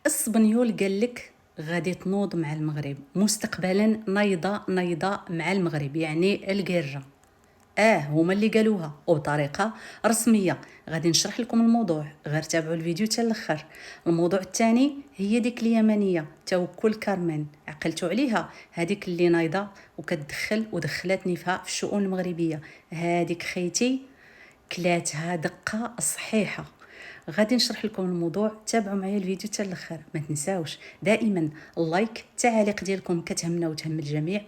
السبنيول قال لك غادي تنوض مع المغرب مستقبلا، نيضة مع المغرب، يعني القرة. هما اللي قالوها وبطريقه رسميه. غادي نشرح لكم الموضوع، غير تابعوا الفيديو حتى الاخر. الموضوع الثاني هي ديك اليمنيه توكل كارمن، عقلتوا عليها؟ هذيك اللي نايضه وكتدخل ودخلت نفها في الشؤون المغربيه. هذيك خيتي كلاتها دقه صحيحه. غادي نشرح لكم الموضوع، تابعوا معايا الفيديو حتى الاخر. ما تنساوش دائما اللايك، التعاليق ديالكم كتهمنا وتهم الجميع.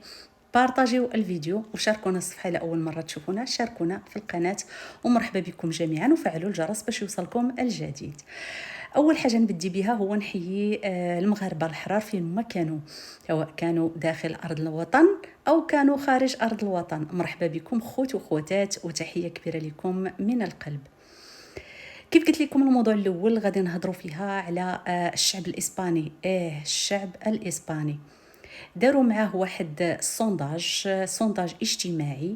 بارطاجيو الفيديو وشاركونا الصفحه الى اول مره تشوفونا، شاركونا في القناه، ومرحبا بكم جميعا، وفعلوا الجرس باش يوصلكم الجديد. اول حاجه نبدي بها هو نحيي المغاربه الحرار فين ما كانوا، سواء كانوا داخل ارض الوطن او كانوا خارج ارض الوطن. مرحبا بكم خوت وخواتات، وتحيه كبيره لكم من القلب. كيف قلت لكم الموضوع الاول غادي نهضروا فيها على الشعب الاسباني. الشعب الاسباني داروا معاه واحد سونداج اجتماعي.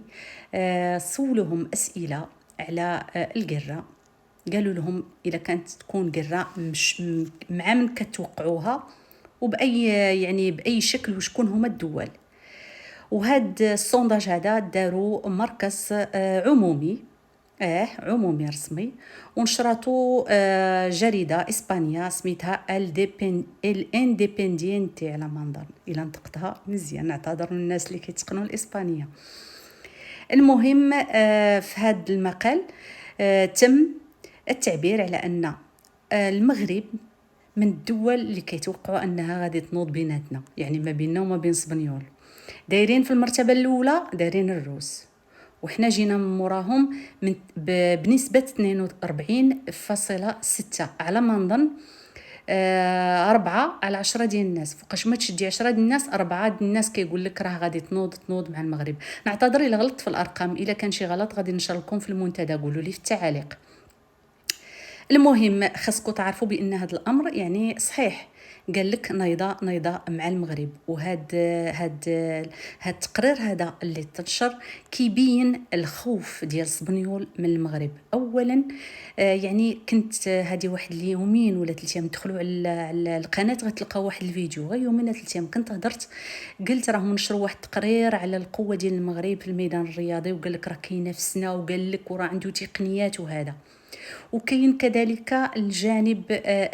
سولوهم اسئله على القره. قالوا لهم اذا كانت تكون قره مش مع من كتوقعوها، وباي يعني باي شكل، وشكون هما الدول. وهاد السونداج هذا داروا مركز عمومي، عمومي رسمي، ونشرته جريدة إسبانيا سميتها الانديبندينتي على ما نظن، إلا نطقتها مزيان، نعتذر للناس اللي كيتقنوا الإسبانية. المهم في هذا المقال تم التعبير على أن المغرب من الدول اللي كيتوقعوا أنها غادي تنوض بيناتنا، يعني ما بيننا وما بين اسبانيول. دايرين في المرتبة الأولى دايرين الروس، وحنا جينا من موراهم بنسبة 42.6 على ما نظن. 4/10 ديال الناس، فوقاش ما تشدي 10 ديال الناس، 4 ديال الناس كيقول لك راه غادي تنوض مع المغرب. نعتذر إلا غلطت في الأرقام، إلا كان شي غلط غادي نشر لكم في المنتدى، قولوا لي في التعاليق. المهم خاصكم تعرفوا بان هذا الامر يعني صحيح. قال لك نيضه مع المغرب. هاد التقرير هذا اللي تنشر كيبين الخوف ديال سبنيول من المغرب. اولا يعني كنت هذه واحد اليومين ولا 3 ايام دخلوا على القناه غتلقاو واحد الفيديو، غير يومين 3 ايام كنت هضرت، قلت راهم نشروا واحد التقرير على القوه ديال المغرب في الميدان الرياضي، وقال لك راه كينافسنا، وقال لك وراه عنده تقنيات وهذا. وكاين كذلك الجانب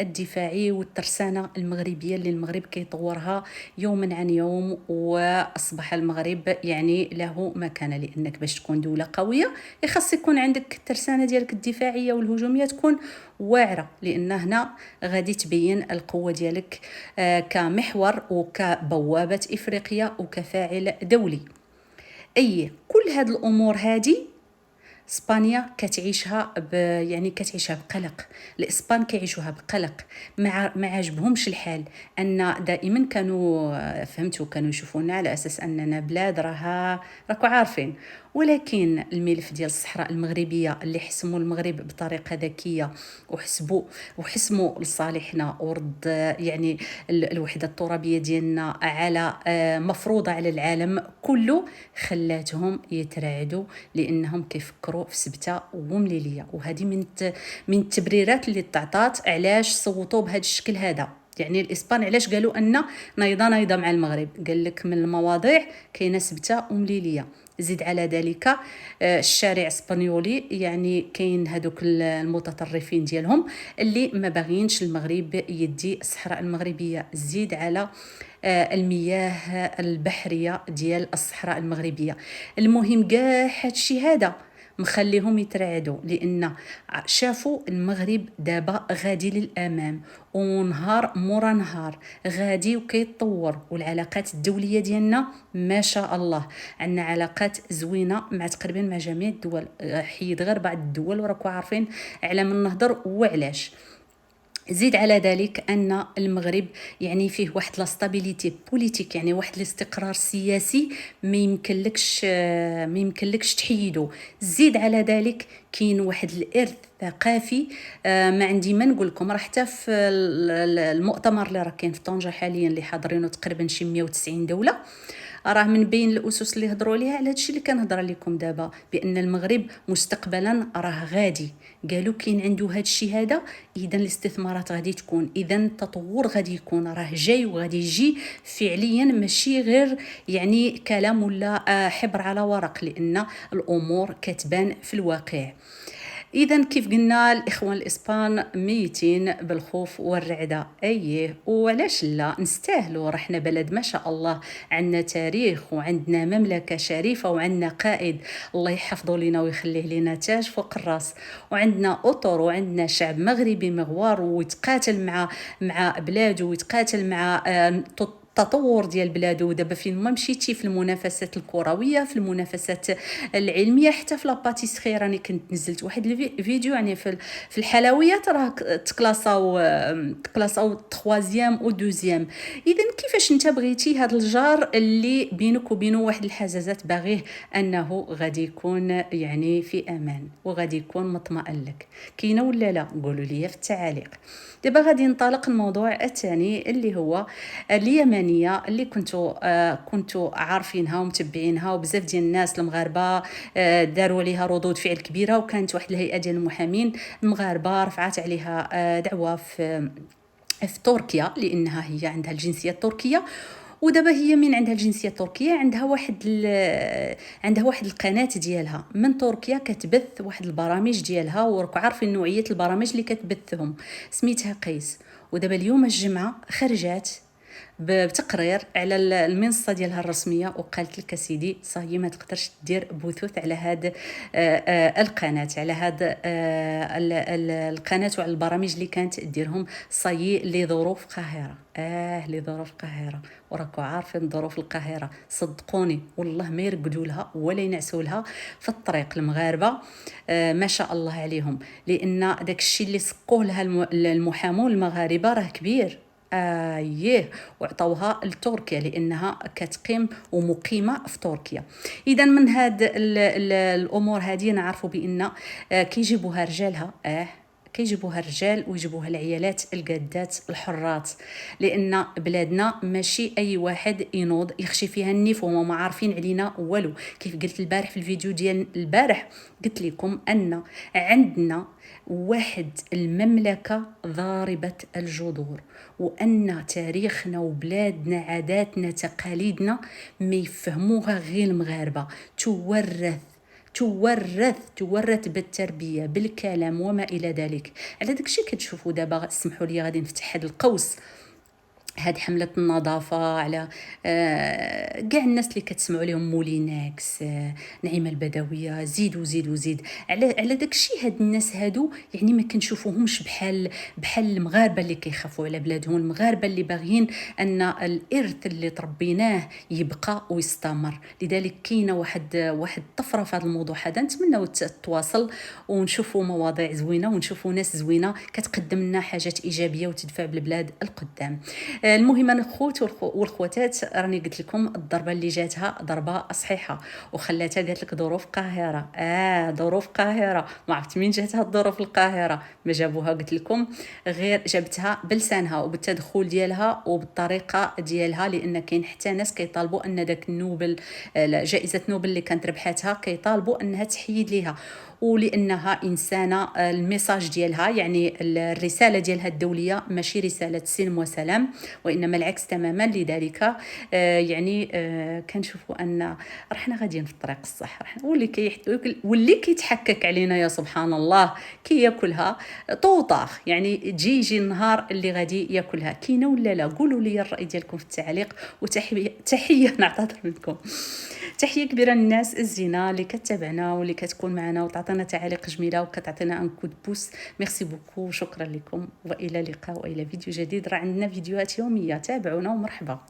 الدفاعي والترسانة المغربية اللي المغرب كيطورها يوما عن يوم، وأصبح المغرب يعني له مكانة. لأنك باش تكون دولة قوية يخص يكون عندك الترسانة ديالك الدفاعية والهجومية تكون واعرة، لأن هنا غادي تبين القوة ديالك كمحور وكبوابة إفريقيا وكفاعل دولي. كل هذه الأمور هذه اسبانيا كتعيشها يعني كتعيشها بقلق. الاسبان كيعيشوها بقلق، ما عجبهمش الحال ان دائما كانوا فهمتوا كانوا يشوفونا على اساس اننا بلاد راكو عارفين. ولكن الملف ديال الصحراء المغربيه اللي حسموا المغرب بطريقه ذكيه وحسموا لصالحنا، ورد يعني الوحده الترابيه ديالنا على مفروضه على العالم كله، خلاتهم يترعدوا لانهم كيفكروا في سبته ومليليه. وهذه من التبريرات اللي تعطات علاش صوتوا بهذا الشكل هذا. يعني الاسبان علاش قالوا ان نيضه مع المغرب؟ قال لك من المواضيع كاينه سبته ومليليه. زيد على ذلك الشارع الاسبانيولي، يعني كاين هذوك المتطرفين ديالهم اللي ما باغيينش المغرب يدي الصحراء المغربيه. زيد على المياه البحريه ديال الصحراء المغربيه. المهم كاع هادشي هذا مخليهم يترعدوا، لان شافوا المغرب دابا غادي للامام، ونهار مورا نهار غادي وكيتطور. والعلاقات الدوليه ديالنا ما شاء الله، عندنا علاقات زوينه مع تقريبا مع جميع الدول، حيد غير بعض الدول وراكم عارفين على من نهضر وعلاش. زيد على ذلك ان المغرب يعني فيه واحد لا ستابيليتي بوليتيك، يعني واحد الاستقرار سياسي ما يمكنلكش تحيدو. زيد على ذلك كاين واحد الارث ثقافي ما عندي ما نقول لكم. راه حتى في المؤتمر اللي راه كاين في طنجة حاليا اللي حاضرينه تقريبا شي 190 دوله، راه من بين الاسس اللي هضروا عليها على هادشي اللي كنهضر لكم دابا، بان المغرب مستقبلا راه غادي، قالوا كاين عنده هادشي هذا، اذا الاستثمارات غادي تكون، اذا التطور غادي يكون، راه جاي وغادي يجي فعليا، ماشي غير يعني كلام ولا حبر على ورق، لان الامور كتبان في الواقع. اذا كيف قلنا الاخوان الاسبان ميتين بالخوف والرعده، ايه وعلاش لا، نستاهلوا، رحنا بلد ما شاء الله، عندنا تاريخ وعندنا مملكه شريفه وعندنا قائد الله يحفظه لنا ويخليه لنا تاج فوق الراس، وعندنا اطر وعندنا شعب مغربي مغوار ويتقاتل مع بلاده ويتقاتل مع التطور ديال بلادو. دابا فين ما مشيتي في المنافسات الكرويه، في المنافسات العلميه، حتى في لاباتيسري راني كنت نزلت واحد الفيديو يعني في الحلويات راه تكلاساو 3 او 2. اذا كيفاش انت بغيتي هذا الجار اللي بينك وبينه واحد الحزازات باغيه انه غادي يكون يعني في امان وغادي يكون مطمئن لك، كاينه ولا لا؟ قولوا لي في التعاليق. دابا غادي ننطلق الموضوع الثاني اللي هو اليمنيه، اللي كنتوا عارفينها ومتبعينها، وبزاف ديال الناس المغاربه داروا عليها ردود فعل كبيره، وكانت واحد الهيئه ديال المحامين المغاربه رفعت عليها دعوه في تركيا، لانها هي عندها الجنسيه التركيه. ودابا هي من عندها الجنسيه التركيه عندها واحد القناه ديالها من تركيا كتبث واحد البرامج ديالها، وراكم عارفين نوعيه البرامج اللي كتبثهم، سميتها قيس. ودابا اليوم الجمعه خرجات بتقرير على المنصه ديالها الرسميه، وقالت لك سيدي صاي ما تقدرش دير بثوث على هاد القناه، على هاد القناه وعلى البرامج اللي كانت ديرهم، صاي لظروف قاهره. لظروف قاهره، وراكم عارفين ظروف القاهره، صدقوني والله ما يرقدوا لها ولا ينعسوا لها في الطريق المغاربه. ما شاء الله عليهم، لان داك الشيء اللي سقوه لها المحامون المغاربه راه كبير. وعطوها لتركيا لانها كتقيم ومقيمه في تركيا. اذا من هاد الامور هذه نعرفوا بان كيجيبوها رجالها، كيجيبوها الرجال ويجيبوها العيالات القادات الحرات، لان بلادنا ماشي اي واحد ينوض يخشي فيها النيف وهما ما عارفين علينا والو. كيف قلت البارح في الفيديو ديال البارح، قلت لكم ان عندنا واحد المملكه ضاربه الجذور، وان تاريخنا وبلادنا عاداتنا تقاليدنا ما يفهموها غير المغاربه، تورث بالتربيه بالكلام وما الى ذلك. على داكشي كتشوفوا دابا، اسمحوا لي غادي نفتح هذا القوس، هاد حملة النظافة على كاع الناس اللي كتسمعوا لهم، موليناكس، نعيمة البدوية، زيد على داكشي. هاد الناس هادو يعني ما كنشوفوهمش بحال المغاربه اللي كيخافوا على بلادهم، المغاربه اللي باغيين ان الارث اللي تربيناه يبقى ويستمر. لذلك كاينه واحد الطفره في هذا الموضوع هذا، نتمنوا تتواصل ونشوفوا مواضيع زوينه ونشوفوا ناس زوينه كتقدم لنا حاجات ايجابيه وتدفع بالبلاد القدام. المهم انا الخوت والخواتات، راني قلت لكم الضربه اللي جاتها ضربه صحيحه، وخلاتها قالت لك ظروف قاهره. ظروف قاهره، ما عرفت مين جاتها الظروف القاهره، ما جابوها قلت لكم، غير جابتها بلسانها وبالتدخل ديالها وبالطريقه ديالها، لان كاين حتى ناس كيطالبوا ان داك النوبل، جائزه نوبل اللي كانت ربحتها، كيطالبوا انها تحيد ليها، ولانها انسانه الميساج ديالها يعني الرساله ديالها الدوليه ماشي رساله سلم وسلام، وانما العكس تماما. لذلك يعني كنشوفوا ان رحنا غاديين في الطريق الصح، واللي كيتحكك علينا يا سبحان الله كياكلها طوطاخ، يعني يجي النهار اللي غادي ياكلها. كاينه ولا لا؟ قولوا لي الراي ديالكم في التعليق. وتحيه نعتذر منكم، تحيه كبيره للناس الزينه اللي كتابعنا واللي كتكون معنا وتعطينا تعاليق جميله وكتعطينا ان كود بوس. ميرسي بوكو، شكرا لكم، والى اللقاء والى فيديو جديد. راه عندنا فيديوهات يوميه، تابعونا ومرحبا.